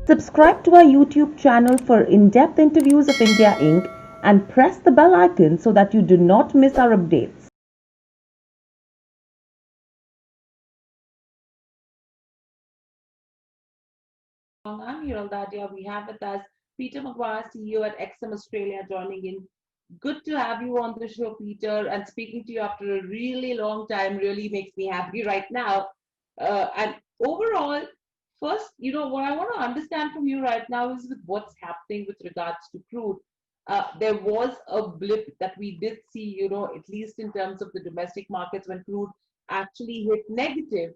Subscribe to our YouTube channel for in-depth interviews of India Inc. and press the bell icon so that you do not miss our updates. I'm Hiral Dadia. We have with us Peter Mcguire, CEO at XM Australia, joining in. Good to have you on the show, Peter, and speaking to you after a really long time really makes me happy right now. And overall, first, what I want to understand from you right now is with what's happening with regards to crude. There was a blip that we did see, at least in terms of the domestic markets when crude actually hit negative.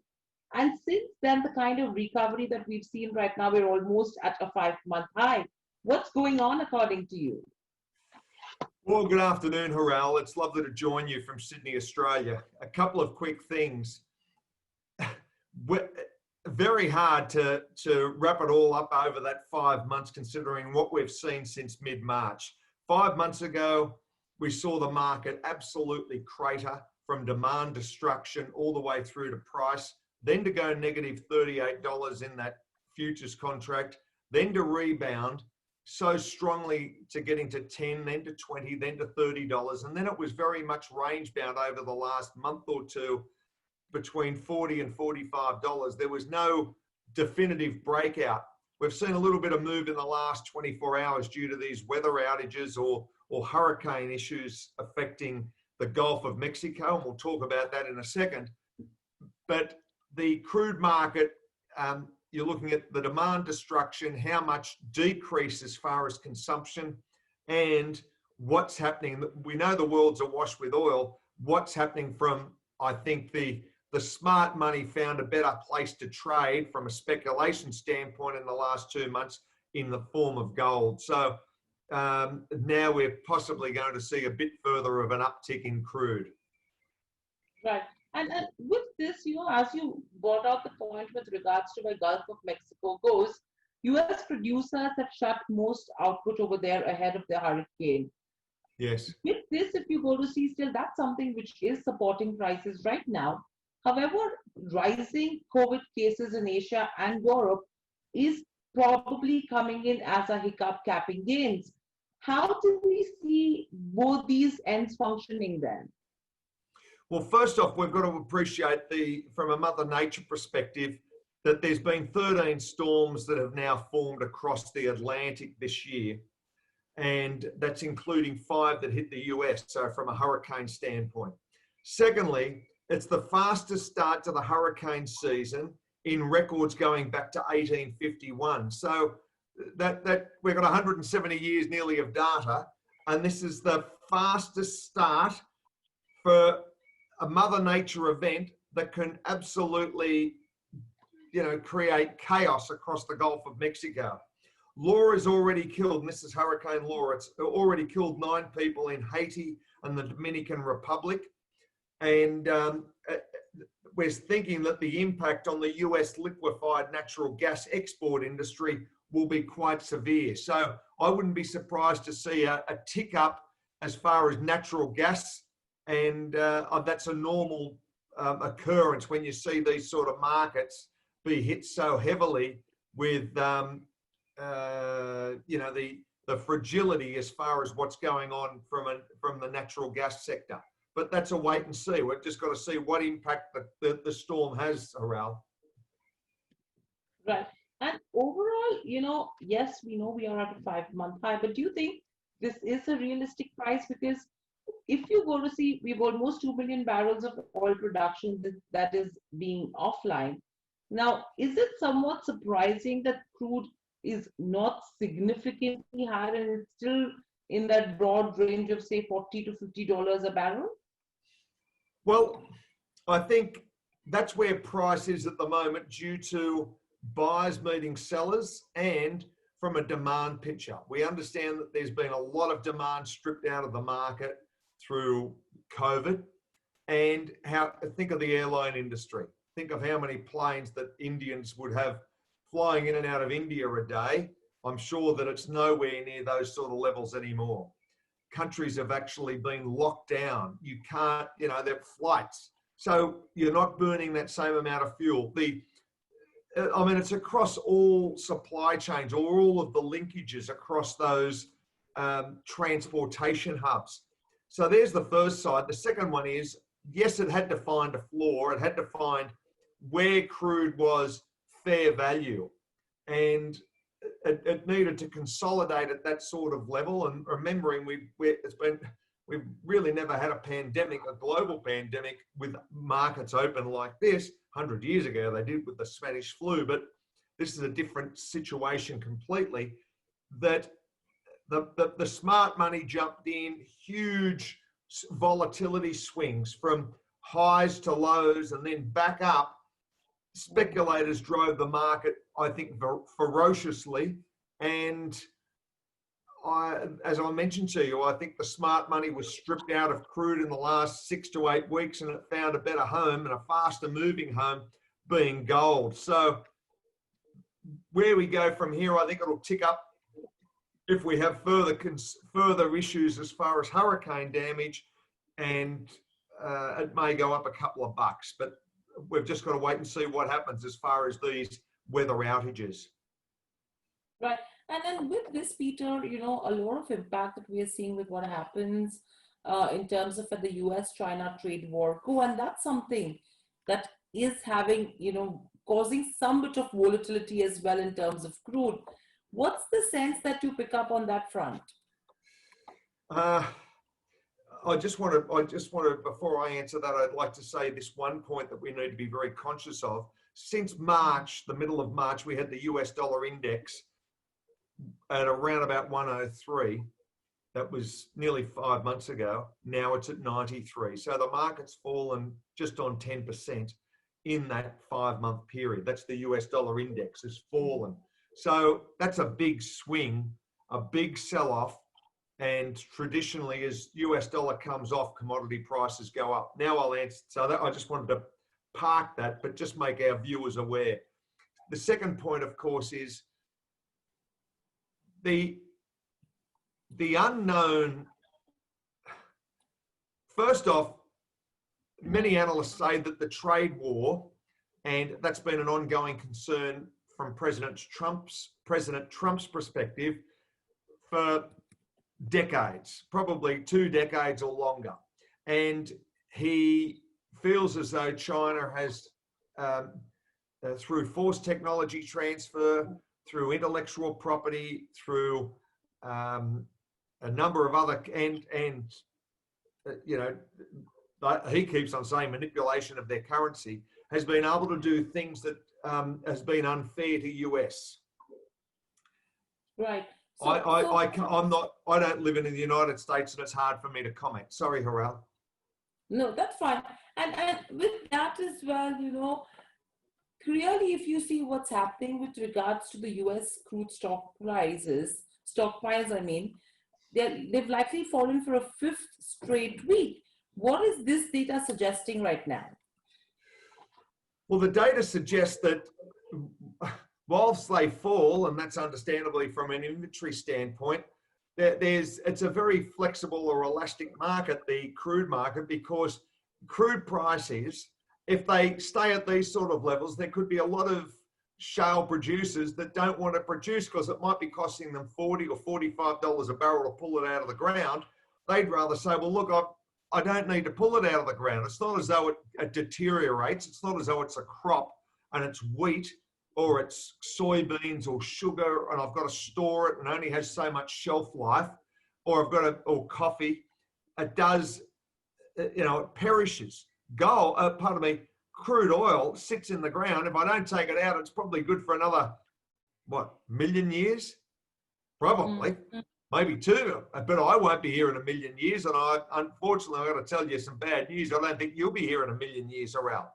And since then, the kind of recovery that we've seen right now, we're almost at a 5-month high. What's going on according to you? Well, good afternoon, Hiral. It's lovely to join you from Sydney, Australia. A couple of quick things. Very hard to wrap it all up over that 5 months, considering what we've seen since mid-March. 5 months ago, we saw the market absolutely crater from demand destruction all the way through to price, then to go negative $38 in that futures contract, then to rebound so strongly to getting to 10, then to 20, then to $30. And then it was very much range bound over the last month or two between $40 and $45. There was no definitive breakout. We've seen a little bit of move in the last 24 hours due to these weather outages or hurricane issues affecting the Gulf of Mexico. And we'll talk about that in a second. But the crude market, you're looking at the demand destruction, how much decrease as far as consumption, and what's happening. We know the world's awash with oil. What's happening from, I think, the smart money found a better place to trade from a speculation standpoint in the last 2 months in the form of gold. So now we're possibly going to see a bit further of an uptick in crude. Right. And with this, as you brought out the point with regards to where Gulf of Mexico goes, US producers have shut most output over there ahead of the hurricane. Yes. With this, if you go to see still, that's something which is supporting prices right now. However, rising COVID cases in Asia and Europe is probably coming in as a hiccup capping gains. How do we see both these ends functioning then? Well, first off, we've got to appreciate from a Mother Nature perspective, that there's been 13 storms that have now formed across the Atlantic this year. And that's including 5 that hit the US, so from a hurricane standpoint. Secondly, it's the fastest start to the hurricane season in records going back to 1851. So that we've got 170 years nearly of data, and this is the fastest start for a Mother Nature event that can absolutely, create chaos across the Gulf of Mexico. Laura's already killed, and this is Hurricane Laura, it's already killed 9 people in Haiti and the Dominican Republic. And we're thinking that the impact on the US liquefied natural gas export industry will be quite severe. So I wouldn't be surprised to see a tick up as far as natural gas. And that's a normal occurrence when you see these sort of markets be hit so heavily with the fragility as far as what's going on from the natural gas sector. But that's a wait and see. We've just got to see what impact the storm has, Hiral. Right. And overall, yes, we know we are at a 5-month high, but do you think this is a realistic price? Because if you go to see, we've almost 2 million barrels of oil production that is being offline. Now, is it somewhat surprising that crude is not significantly higher and it's still in that broad range of, say, $40 to $50 a barrel? Well, I think that's where price is at the moment due to buyers meeting sellers and from a demand picture. We understand that there's been a lot of demand stripped out of the market through COVID. And think of the airline industry. Think of how many planes that Indians would have flying in and out of India a day. I'm sure that it's nowhere near those sort of levels anymore. Countries have actually been locked down. You can't, they're flights. So you're not burning that same amount of fuel. I mean, it's across all supply chains, or all of the linkages across those transportation hubs. So there's the first side. The second one is, yes, it had to find a floor. It had to find where crude was fair value. And it needed to consolidate at that sort of level. And remembering we've really never had a pandemic, a global pandemic, with markets open like this. 100 years ago, they did with the Spanish flu, but this is a different situation completely. That the smart money jumped in, huge volatility swings from highs to lows and then back up. Speculators drove the market, I think, ferociously. And as I mentioned to you, I think the smart money was stripped out of crude in the last 6 to 8 weeks, and it found a better home and a faster moving home, being gold. So where we go from here, I think it'll tick up if we have further issues as far as hurricane damage, and it may go up a couple of bucks, but we've just got to wait and see what happens as far as these weather outages. Right. And then with this, Peter, you know, a lot of impact that we are seeing with what happens in terms of the US-China trade war, and that's something that is having, you know, causing some bit of volatility as well in terms of crude. What's the sense that you pick up on that front? I just want to, before I answer that, I'd like to say this one point that we need to be very conscious of. Since March, the middle of March, we had the US dollar index at around about 103. That was nearly 5 months ago. Now it's at 93. So the market's fallen just on 10% in that 5-month period. That's the US dollar index has fallen. So that's a big swing, a big sell-off. And traditionally, as US dollar comes off, commodity prices go up. Now I'll answer. So that, I just wanted to park that, but just make our viewers aware. The second point, of course, is the unknown. First off, many analysts say that the trade war, and that's been an ongoing concern from President Trump's perspective for decades, probably 2 decades or longer. And he feels as though China has, through forced technology transfer, through intellectual property, through a number of other, and you know, he keeps on saying manipulation of their currency, has been able to do things that has been unfair to US. Right. So, I don't live in the United States, and it's hard for me to comment. Sorry, Hiral. No, that's fine. And with that as well, you know, clearly, if you see what's happening with regards to the US crude stockpiles, I mean, they've likely fallen for a 5th straight week. What is this data suggesting right now? Well, the data suggests that whilst they fall, and that's understandably from an inventory standpoint, it's a very flexible or elastic market, the crude market, because crude prices, if they stay at these sort of levels, there could be a lot of shale producers that don't want to produce because it might be costing them $40 or $45 a barrel to pull it out of the ground. They'd rather say, well, look, I don't need to pull it out of the ground. It's not as though it deteriorates. It's not as though it's a crop and it's wheat or it's soybeans or sugar, and I've got to store it and only has so much shelf life, or or coffee. It does, you know, it perishes. Crude oil sits in the ground. If I don't take it out, it's probably good for another, million years? Probably. Mm-hmm. Maybe 2, but I won't be here in 1,000,000 years. And unfortunately, I've got to tell you some bad news. I don't think you'll be here in 1,000,000 years, Hiral.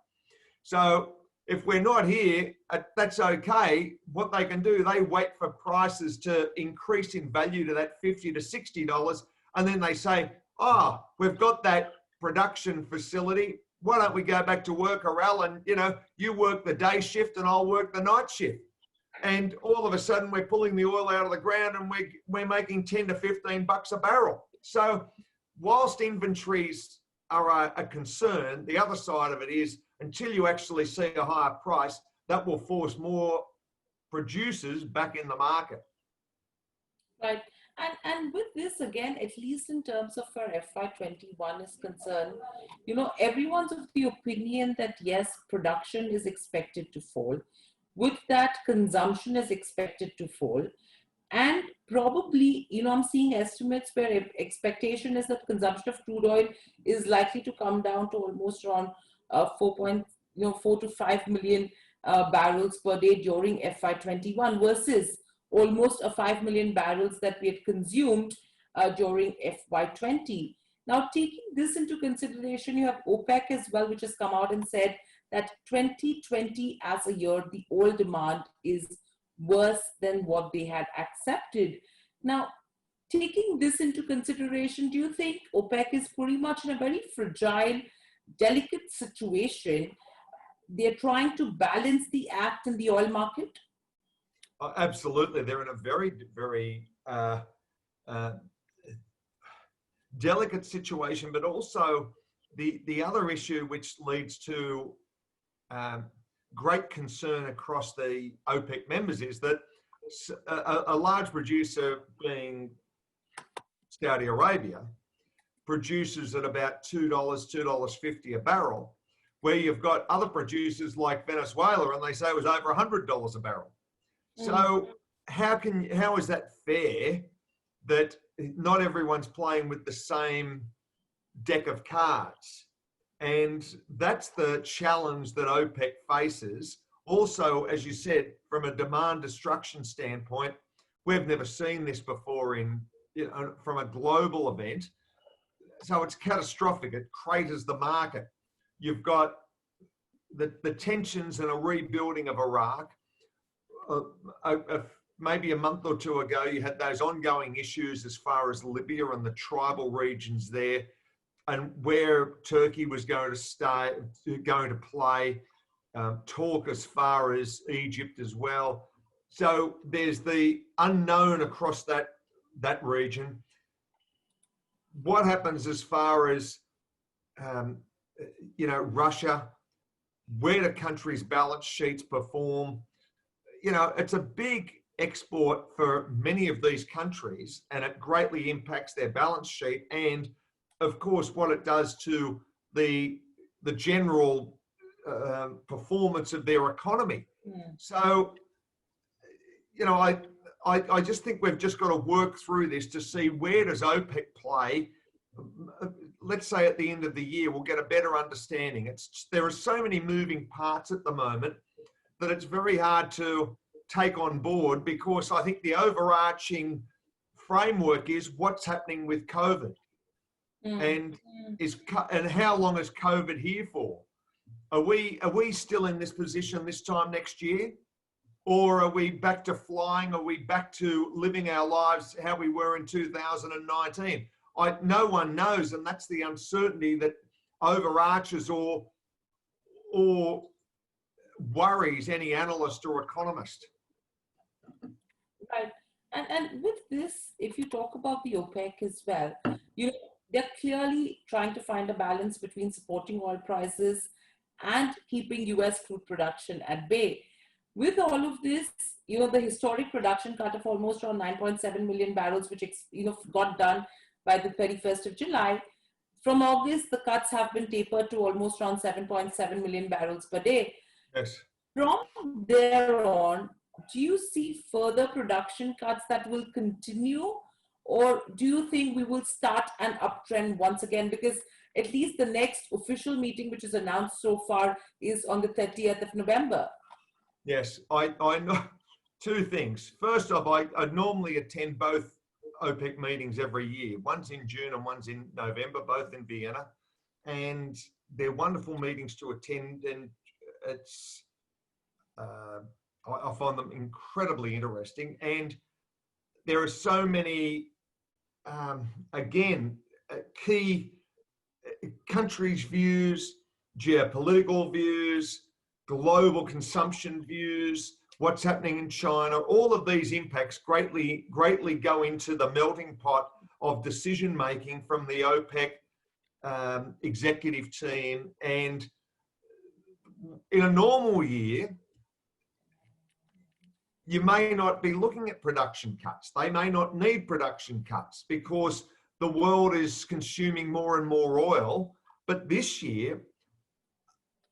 So if we're not here, that's okay. What they can do, they wait for prices to increase in value to that $50 to $60. And then they say, we've got that production facility. Why don't we go back to work, Hiral? And, you know, you work the day shift and I'll work the night shift. And all of a sudden we're pulling the oil out of the ground and we're making 10 to 15 bucks a barrel. So whilst inventories are a concern, the other side of it is, until you actually see a higher price, that will force more producers back in the market. Right. And with this again, at least in terms of where FY21 is concerned, everyone's of the opinion that yes, production is expected to fall. With that, consumption is expected to fall. And probably, I'm seeing estimates where expectation is that consumption of crude oil is likely to come down to almost around 4 to 5 million barrels per day during FY21 versus almost 5 million barrels that we had consumed during FY20. Now, taking this into consideration, you have OPEC as well, which has come out and said that 2020 as a year, the oil demand is worse than what they had accepted. Now, taking this into consideration, do you think OPEC is pretty much in a very fragile, delicate situation? They're trying to balance the act in the oil market? Absolutely. They're in a very, very delicate situation, but also the other issue which leads to great concern across the OPEC members is that a large producer, being Saudi Arabia, produces at about $2, $2.50 a barrel, where you've got other producers like Venezuela, and they say it was over $100 a barrel. So how is that fair that not everyone's playing with the same deck of cards? And that's the challenge that OPEC faces. Also, as you said, from a demand destruction standpoint, we've never seen this before from a global event. So it's catastrophic. It craters the market. You've got the tensions and a rebuilding of Iraq. Maybe a month or two ago, you had those ongoing issues as far as Libya and the tribal regions there, and where Turkey was going to play, talk as far as Egypt as well. So there's the unknown across that region. What happens as far as Russia? Where do countries' balance sheets perform? It's a big export for many of these countries, and it greatly impacts their balance sheet and, of course, what it does to the general performance of their economy. So, I just think we've just got to work through this to see where does OPEC play. Let's say at the end of the year, we'll get a better understanding. There are so many moving parts at the moment that it's very hard to take on board, because I think the overarching framework is what's happening with COVID. And how long is COVID here for? Are we still in this position this time next year? Or are we back to flying? Are we back to living our lives how we were in 2019? No one knows, and that's the uncertainty that overarches or worries any analyst or economist. Right. And with this, if you talk about the OPEC as well, they're clearly trying to find a balance between supporting oil prices and keeping US crude production at bay. With all of this, the historic production cut of almost around 9.7 million barrels, which got done by the 31st of July. From August, the cuts have been tapered to almost around 7.7 million barrels per day. Yes. From there on, do you see further production cuts that will continue, or do you think we will start an uptrend once again? Because at least the next official meeting, which is announced so far, is on the 30th of November. Yes, I know two things. First off, I normally attend both OPEC meetings every year. One's in June and one's in November, both in Vienna. And they're wonderful meetings to attend, and it's I find them incredibly interesting. And there are so many, key countries' views, geopolitical views, global consumption views, what's happening in China. All of these impacts greatly go into the melting pot of decision making from the OPEC executive team. And in a normal year, you may not be looking at production cuts. They may not need production cuts because the world is consuming more and more oil. But this year,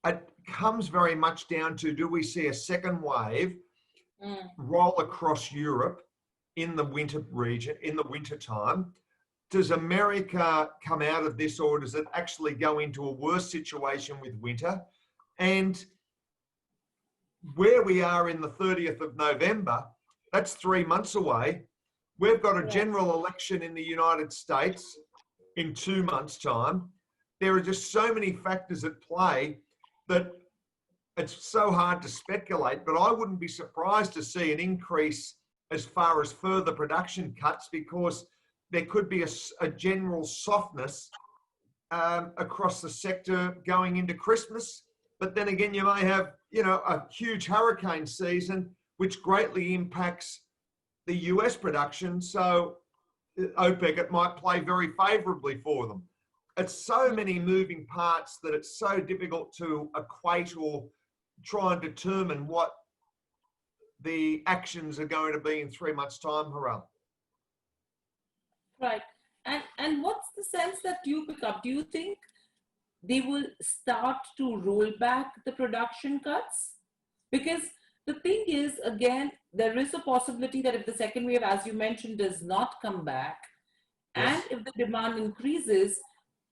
it comes very much down to, do we see a second wave roll across Europe in the winter region, in the winter time? Does America come out of this, or does it actually go into a worse situation with winter? And where we are in the 30th of November, that's 3 months away. We've got a general election in the United States in 2 months' time. There are just so many factors at play that it's so hard to speculate, but I wouldn't be surprised to see an increase as far as further production cuts, because there could be a general softness across the sector going into Christmas. But then again, you may have, a huge hurricane season, which greatly impacts the US production. So OPEC, it might play very favorably for them. It's so many moving parts that it's so difficult to equate or try and determine what the actions are going to be in 3 months' time, Hiral. Right. And what's the sense that you pick up? Do you think they will start to roll back the production cuts? Because the thing is, again, there is a possibility that if the second wave, as you mentioned, does not come back, and if the demand increases,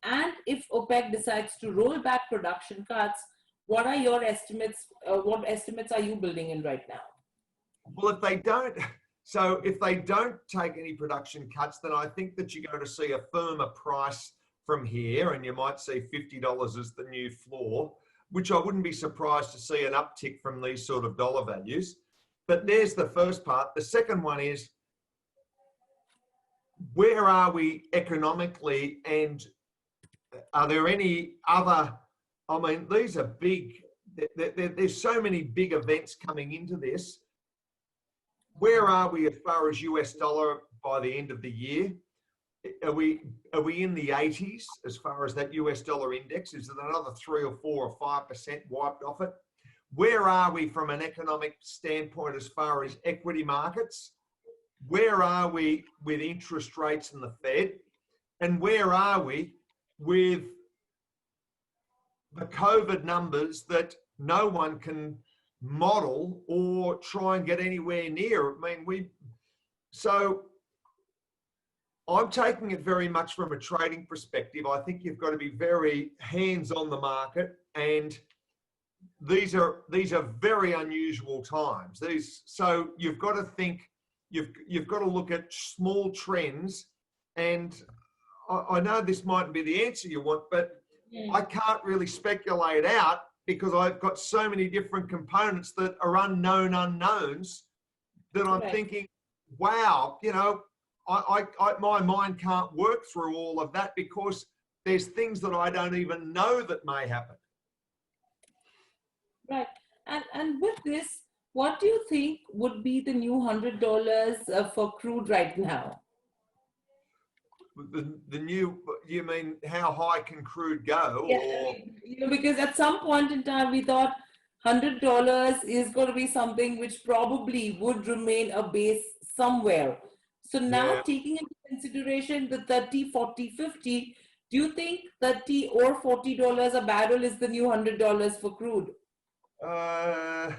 and if OPEC decides to roll back production cuts, what are your estimates? What estimates are you building in right now? Well, if they don't take any production cuts, then I think that you're going to see a firmer price from here, and you might see $50 as the new floor, which I wouldn't be surprised to see an uptick from these sort of dollar values. But there's the first part. The second one is, where are we economically, and are there any other, these are big, there's so many big events coming into this. Where are we as far as US dollar by the end of the year? Are we in the 80s as far as that US dollar index? Is it another 3 or 4 or 5% wiped off it? Where are we from an economic standpoint as far as equity markets? Where are we with interest rates and the Fed? And where are we with the COVID numbers that no one can model or try and get anywhere near? So I'm taking it very much from a trading perspective. I think you've got to be very hands on the market, and these are very unusual times. So you've got to think, you've got to look at small trends, and I know this mightn't be the answer you want, but I can't really speculate out, because I've got so many different components that are unknown unknowns that I'm thinking, wow, my mind can't work through all of that, because there's things that I don't even know that may happen. Right. And with this, what do you think would be the new $100 for crude right now? The new, you mean how high can crude go? Yeah, because at some point in time we thought $100 is going to be something which probably would remain a base somewhere. So now, taking into consideration the 30, 40, 50, do you think $30 or $40 a barrel is the new $100 for crude? I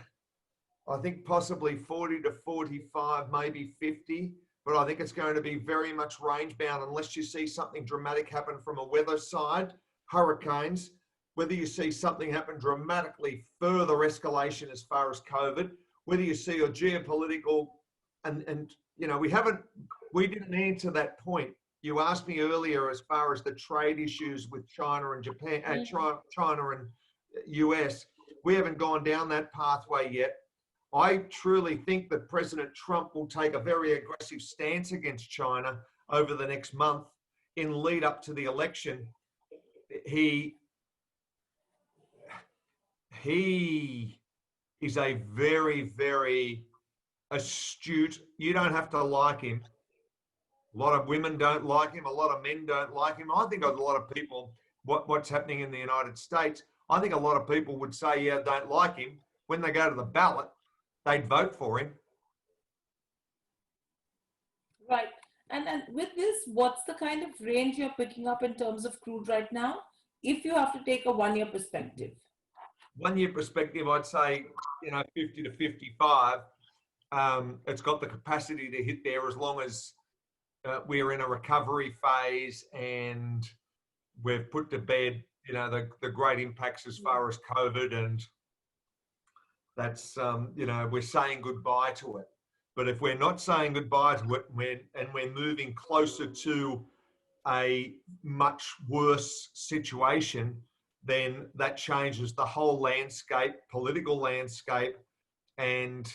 think possibly 40 to 45, maybe 50. But I think it's going to be very much range bound unless you see something dramatic happen from a weather side, hurricanes, whether you see something happen dramatically, further escalation as far as COVID, whether you see a geopolitical, and we didn't answer that point. You asked me earlier as far as the trade issues with China and Japan, China and US. We haven't gone down that pathway yet. I truly think that President Trump will take a very aggressive stance against China over the next month in lead up to the election. He is a very, very astute, you don't have to like him. A lot of women don't like him. A lot of men don't like him. I think a lot of people, what's happening in the United States, I think a lot of people would say, yeah, don't like him. When they go to the ballot, they'd vote for him. Right. And with this, what's the kind of range you're picking up in terms of crude right now? If you have to take a 1 year perspective. 1 year perspective, I'd say, 50 to 55. It's got the capacity to hit there as long as we're in a recovery phase and we've put to bed, the great impacts as far as COVID, and that's, we're saying goodbye to it. But if we're not saying goodbye to it and we're moving closer to a much worse situation, then that changes the whole landscape, political landscape, and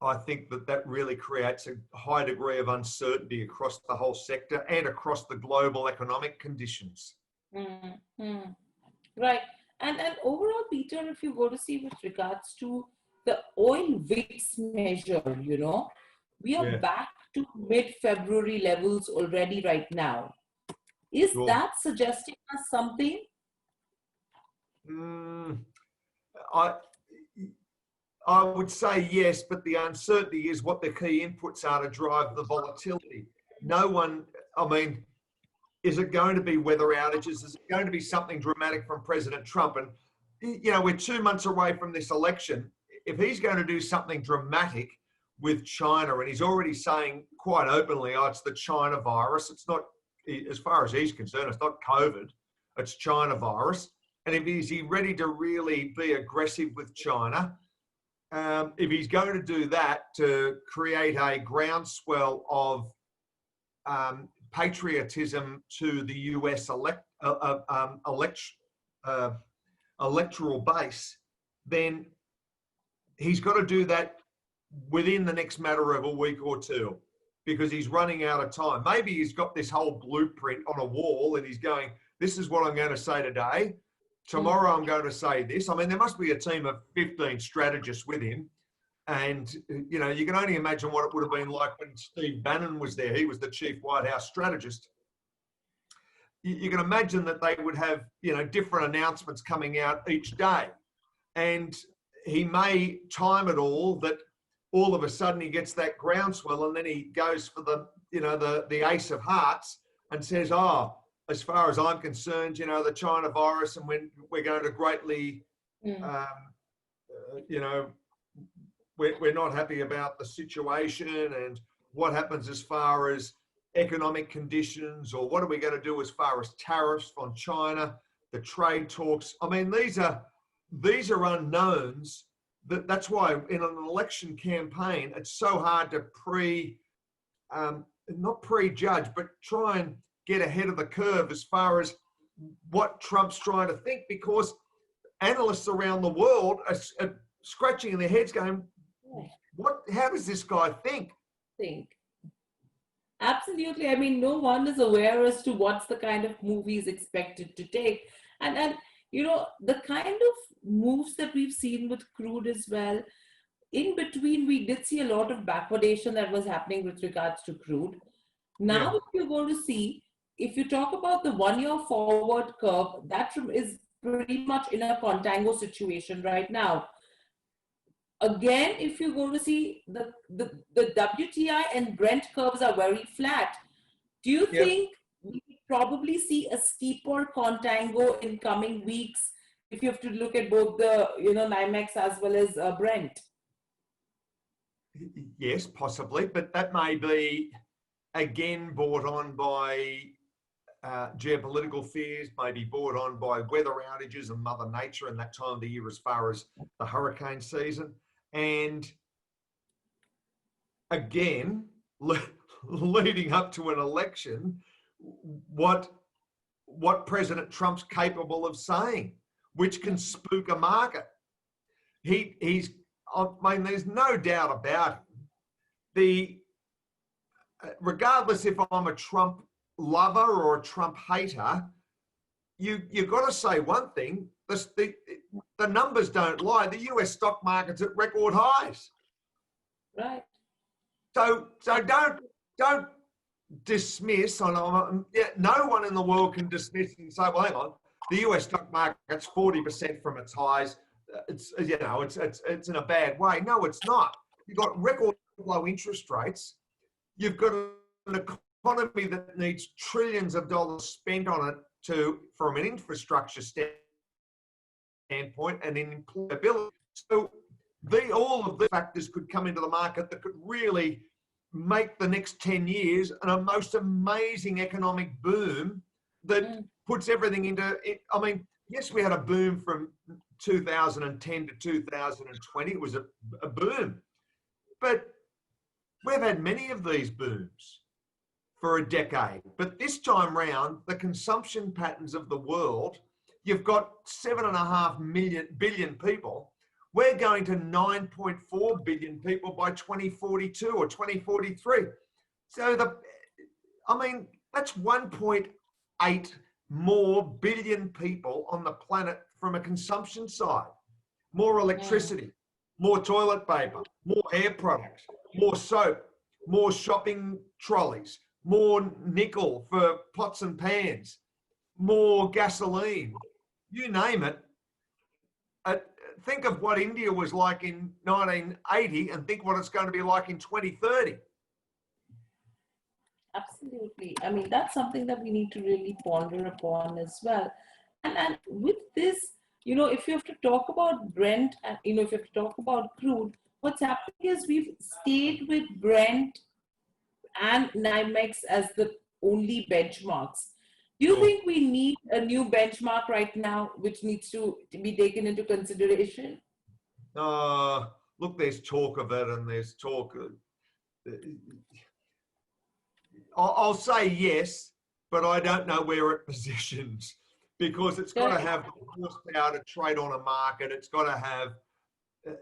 I think that really creates a high degree of uncertainty across the whole sector and across the global economic conditions. Mm-hmm. Right. And overall, Peter, if you go to see with regards to the oil weights measure, we are Yeah, back to mid-February levels already right now. Is sure. that suggesting us something? I I would say yes, but the uncertainty is what the key inputs are to drive the volatility. No one, is it going to be weather outages? Is it going to be something dramatic from President Trump? And, we're 2 months away from this election. If he's going to do something dramatic with China, and he's already saying quite openly, oh, it's the China virus. It's not, as far as he's concerned, it's not COVID, it's China virus. And is he ready to really be aggressive with China? If he's going to do that to create a groundswell of patriotism to the US electoral base, then he's got to do that within the next matter of a week or two, because he's running out of time. Maybe he's got this whole blueprint on a wall and he's going, this is what I'm going to say today. Tomorrow I'm going to say this. There must be a team of 15 strategists with him. And, you can only imagine what it would have been like when Steve Bannon was there. He was the chief White House strategist. You can imagine that they would have, different announcements coming out each day. And he may time it all that all of a sudden he gets that groundswell and then he goes for the ace of hearts and says, oh, as far as I'm concerned, the China virus, and when we're going to greatly, we're not happy about the situation and what happens as far as economic conditions, or what are we going to do as far as tariffs on China, the trade talks. These are unknowns. That's why in an election campaign, it's so hard to not prejudge, but try and get ahead of the curve as far as what Trump's trying to think, because analysts around the world are scratching their heads going, how does this guy think? Absolutely. No one is aware as to what's the kind of move he's expected to take. And the kind of moves that we've seen with crude as well, in between, we did see a lot of backwardation that was happening with regards to crude. Now, if you're going to see, if you talk about the 1 year forward curve, that is pretty much in a contango situation right now. Again, if you're going to see the WTI and Brent curves are very flat, do you think we probably see a steeper contango in coming weeks if you have to look at both the NYMEX as well as Brent? Yes, possibly, but that may be again brought on by geopolitical fears, may be brought on by weather outages and Mother Nature in that time of the year as far as the hurricane season. And again, leading up to an election, what President Trump's capable of saying, which can spook a market. There's no doubt about him. Regardless if I'm a Trump lover or a Trump hater, you've got to say one thing: the numbers don't lie. The US stock market's at record highs. Right. So don't dismiss. No one in the world can dismiss and say, well, hang on, the US stock market's 40% from its highs. It's in a bad way. No, it's not. You've got record low interest rates. You've got an economy that needs trillions of dollars spent on it from an infrastructure standpoint and in employability. So all of the factors could come into the market that could really make the next 10 years a most amazing economic boom that puts everything into it. I mean, yes, we had a boom from 2010 to 2020. It was a boom. But we've had many of these booms for a decade. But this time round, the consumption patterns of the world, you've got 7.5 billion people. We're going to 9.4 billion people by 2042 or 2043. So that's 1.8 more billion people on the planet from a consumption side. More electricity, more toilet paper, more hair products, more soap, more shopping trolleys, more nickel for pots and pans, more gasoline, you name it. Think of what India was like in 1980 and think what it's going to be like in 2030. Absolutely. I mean, that's something that we need to really ponder upon as well. And with this, if you have to talk about Brent and, if you have to talk about crude, what's happening is we've stayed with Brent and NYMEX as the only benchmarks. Do you think we need a new benchmark right now, which needs to be taken into consideration? Look, there's talk of it, and there's talk. I'll say yes, but I don't know where it positions, because it's got to have the horsepower to trade on a market. It's got to have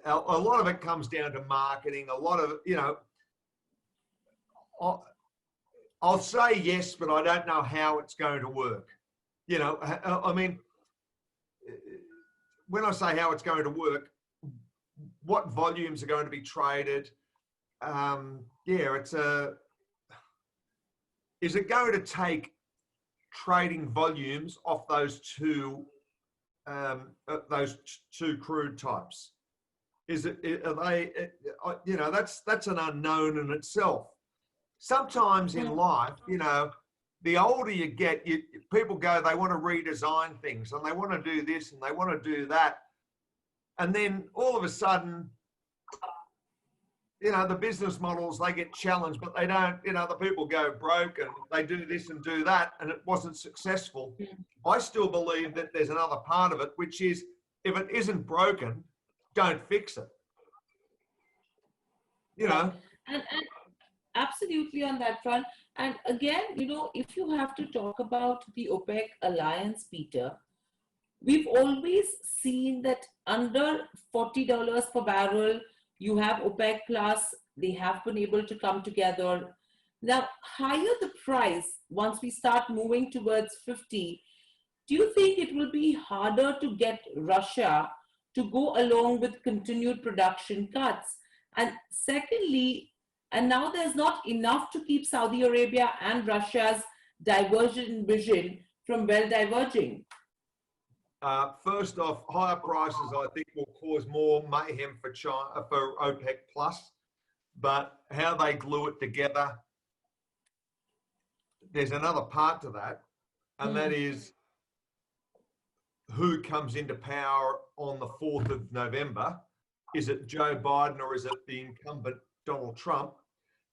a lot of it comes down to marketing. A lot of I'll say yes, but I don't know how it's going to work. I mean, when I say how it's going to work, what volumes are going to be traded? Is it going to take trading volumes off those two crude types? That's an unknown in itself. Sometimes in life, the older you get, people go, they want to redesign things and they want to do this and they want to do that. And then all of a sudden, the business models, they get challenged, but they don't, the people go broke and they do this and do that and it wasn't successful. I still believe that there's another part of it, which is if it isn't broken, don't fix it. And absolutely on that front. And again, if you have to talk about the OPEC alliance, Peter, we've always seen that under $40 per barrel, you have OPEC plus, they have been able to come together. Now, higher the price, once we start moving towards 50, do you think it will be harder to get Russia to go along with continued production cuts? And secondly, and now there's not enough to keep Saudi Arabia and Russia's divergent vision from well diverging. First off, higher prices, I think, will cause more mayhem for China, for OPEC plus. But how they glue it together, there's another part to that, and that is who comes into power on the 4th of November. Is it Joe Biden or is it the incumbent Donald Trump?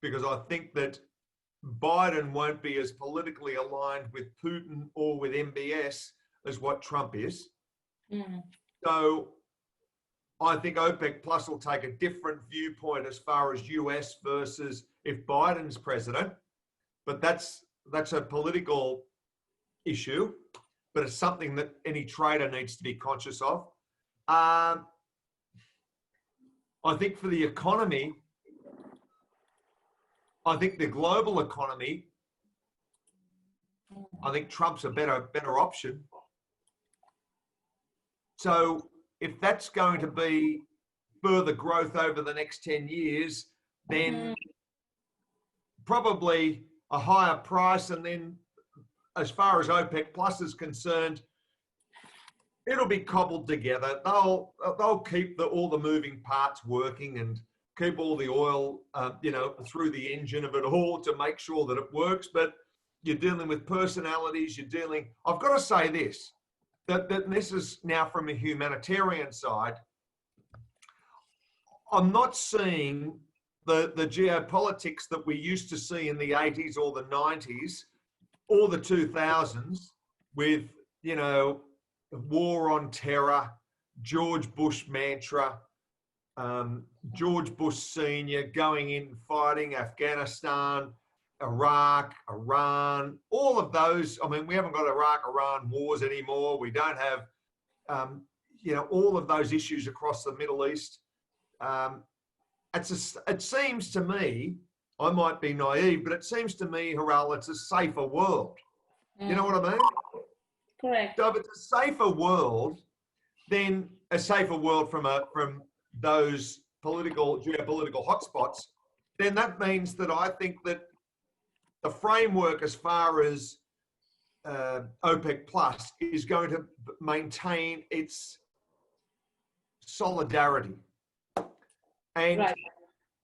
Because I think that Biden won't be as politically aligned with Putin or with MBS as what Trump is. So I think OPEC Plus will take a different viewpoint as far as US versus if Biden's president, but that's a political issue, but it's something that any trader needs to be conscious of. I think for the economy, I think the global economy, I think Trump's a better option. So if that's going to be further growth over the next 10 years, then probably a higher price. And then as far as OPEC Plus is concerned, it'll be cobbled together. They'll keep all the moving parts working, and keep all the oil, through the engine of it all to make sure that it works. But you're dealing with personalities. I've got to say this, that this is now from a humanitarian side. I'm not seeing the geopolitics that we used to see in the 80s or the 90s or the 2000s with, war on terror, George Bush mantra, George Bush Sr. going in fighting Afghanistan, Iraq, Iran, all of those. I mean, we haven't got Iraq-Iran wars anymore. We don't have, all of those issues across the Middle East. It seems to me, I might be naive, but it seems to me, Hiral, it's a safer world. You know what I mean? Correct. So if it's a safer world, then a safer world from those geopolitical hotspots, then that means that I think that the framework as far as OPEC Plus is going to maintain its solidarity. And, right.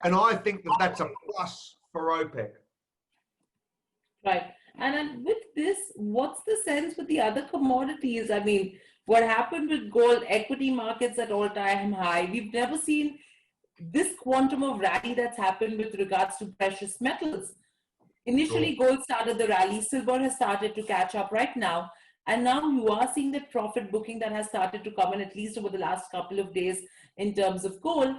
and I think that that's a plus for OPEC. Right. And then with this, what's the sense with the other commodities? I mean, what happened with gold, equity markets at all-time high? We've never seen this quantum of rally that's happened with regards to precious metals. Initially, gold started the rally. Silver has started to catch up right now. And now you are seeing the profit booking that has started to come in, at least over the last couple of days in terms of gold.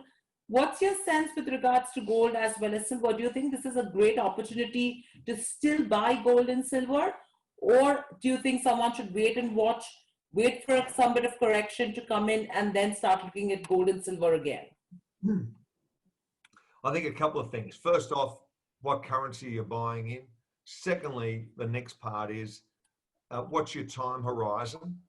What's your sense with regards to gold as well as silver? Do you think this is a great opportunity to still buy gold and silver? Or do you think someone should wait and watch, wait for some bit of correction to come in and then start looking at gold and silver again? I think a couple of things. First off, what currency you're buying in. Secondly, the next part is, what's your time horizon?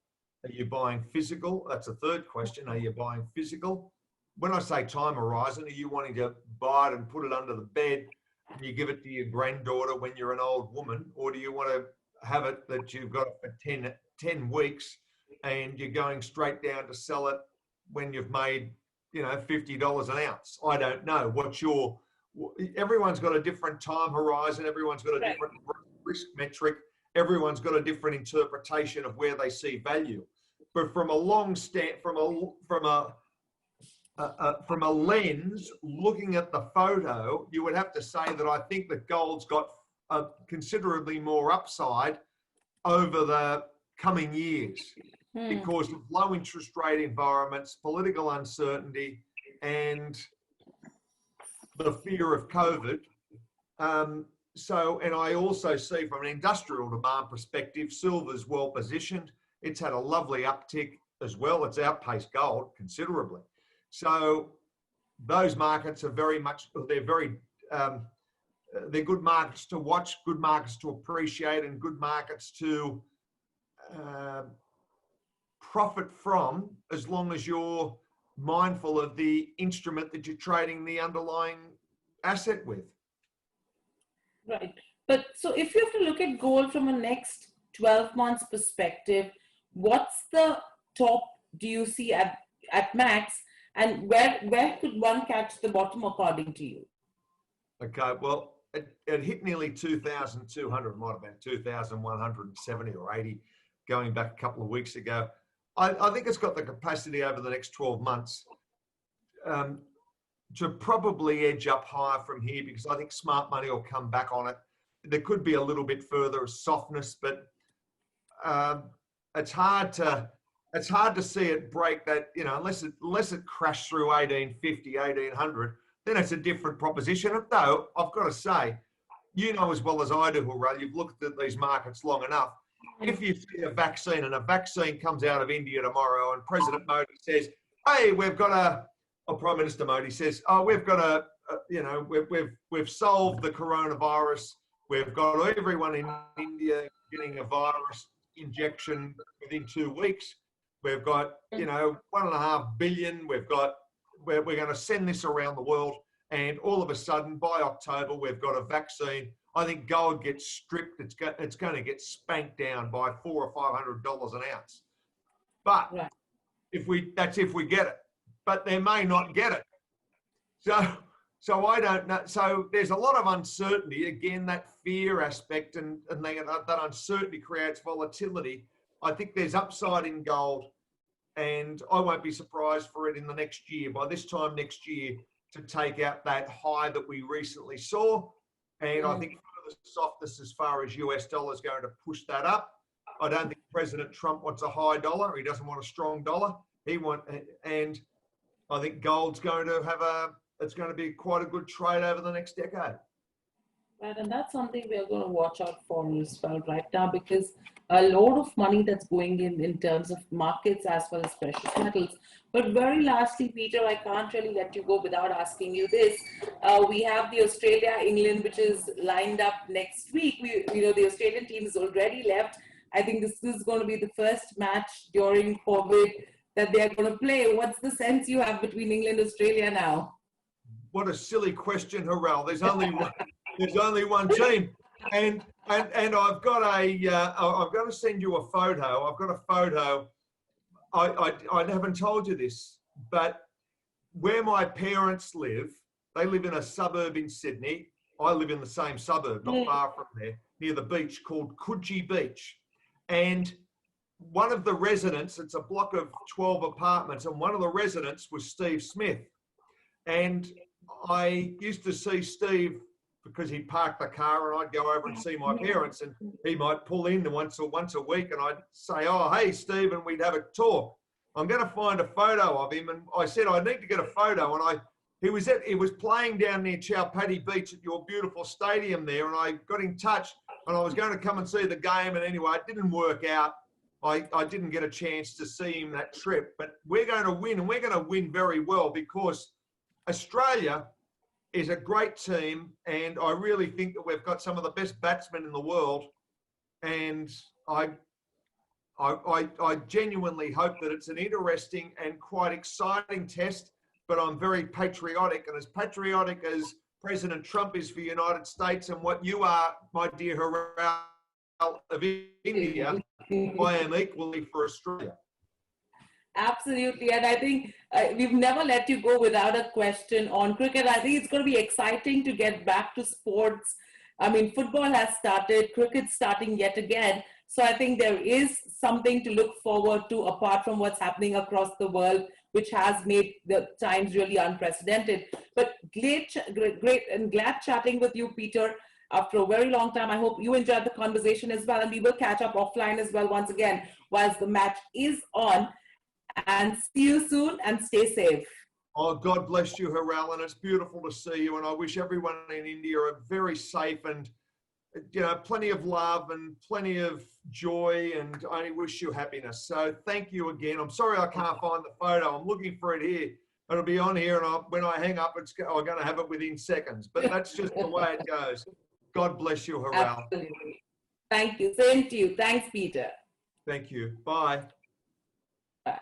Are you buying physical? That's a third question. Are you buying physical? When I say time horizon, are you wanting to buy it and put it under the bed and you give it to your granddaughter when you're an old woman? Or do you want to have it that you've got it for 10 weeks and you're going straight down to sell it when you've made, $50 an ounce? I don't know. Everyone's got a different time horizon. Everyone's got a different risk metric. Everyone's got a different interpretation of where they see value. But from a lens, looking at the photo, you would have to say that I think that gold's got considerably more upside over the coming years because of low interest rate environments, political uncertainty, and the fear of COVID. And I also see from an industrial demand perspective, silver's well positioned. It's had a lovely uptick as well. It's outpaced gold considerably. So those markets are they're good markets to watch, good markets to appreciate, and good markets to profit from, as long as you're mindful of the instrument that you're trading the underlying asset with. Right. But so if you have to look at gold from a next 12 months perspective, what's the top do you see at max? And where could one catch the bottom according to you? Okay, well, it hit nearly 2,200, might have been 2,170 or 80 going back a couple of weeks ago. I think it's got the capacity over the next 12 months to probably edge up higher from here, because I think smart money will come back on it. There could be a little bit further softness, but it's hard to see it break that, unless it crashed through 1850, 1800, then it's a different proposition. Though I've got to say, as well as I do, Hiral, you've looked at these markets long enough. If you see a vaccine and a vaccine comes out of India tomorrow and President Modi says, hey, Prime Minister Modi says, oh, we've got we've solved the coronavirus. We've got everyone in India getting a virus injection within 2 weeks. We've got, 1.5 billion. We're going to send this around the world. And all of a sudden, by October, we've got a vaccine. I think gold gets stripped. It's going to get spanked down by $400 or $500 an ounce. But if we get it. But they may not get it. So So I don't know. So there's a lot of uncertainty. Again, that fear aspect and that uncertainty creates volatility. I think there's upside in gold, and I won't be surprised for it in the next year, by this time next year, to take out that high that we recently saw. And I think further softness as far as US dollar is going to push that up. I don't think President Trump wants a high dollar. He doesn't want a strong dollar. And I think gold's going to it's going to be quite a good trade over the next decade. Right, and that's something we are going to watch out for as well right now, because a lot of money that's going in terms of markets as well as precious metals. But very lastly, Peter, I can't really let you go without asking you this. We have the Australia-England, which is lined up next week. The Australian team is already left. I think this is going to be the first match during COVID that they're going to play. What's the sense you have between England and Australia now? What a silly question, Hiral. There's only one team, and I've got I've got to send you a photo. I've got a photo. I haven't told you this, but where my parents live, they live in a suburb in Sydney. I live in the same suburb, not far from there, near the beach, called Coogee Beach. And one of the residents, it's a block of 12 apartments, and one of the residents was Steve Smith. And I used to see Steve because he'd park the car, and I'd go over and see my parents, and he might pull in once a week, and I'd say, "Oh, hey, Steve," and we'd have a talk. I'm going to find a photo of him, and I said, "I need to get a photo." And he was playing down near Chowpatty Beach at your beautiful stadium there, and I got in touch, and I was going to come and see the game, and anyway, it didn't work out. I didn't get a chance to see him that trip, but we're going to win, and we're going to win very well, because Australia is a great team, and I really think that we've got some of the best batsmen in the world, and I genuinely hope that it's an interesting and quite exciting test, but I'm very patriotic, and as patriotic as President Trump is for the United States and what you are, my dear Hiral, of India, I am equally for Australia. Absolutely, and I think we've never let you go without a question on cricket. I think it's going to be exciting to get back to sports. I mean, football has started, cricket's starting yet again. So I think there is something to look forward to apart from what's happening across the world, which has made the times really unprecedented. But great, and glad chatting with you, Peter, after a very long time. I hope you enjoyed the conversation as well, and we will catch up offline as well once again whilst the match is on. And see you soon, and stay safe. Oh, God bless you, Hiral, and it's beautiful to see you. And I wish everyone in India are very safe, and plenty of love and plenty of joy, and I only wish you happiness. So thank you again. I'm sorry I can't find the photo. I'm looking for it here. It'll be on here, and when I hang up, I'm going to have it within seconds. But that's just the way it goes. God bless you, Hiral. Absolutely. Thank you. Same to you. Thanks, Peter. Thank you. Bye. Bye.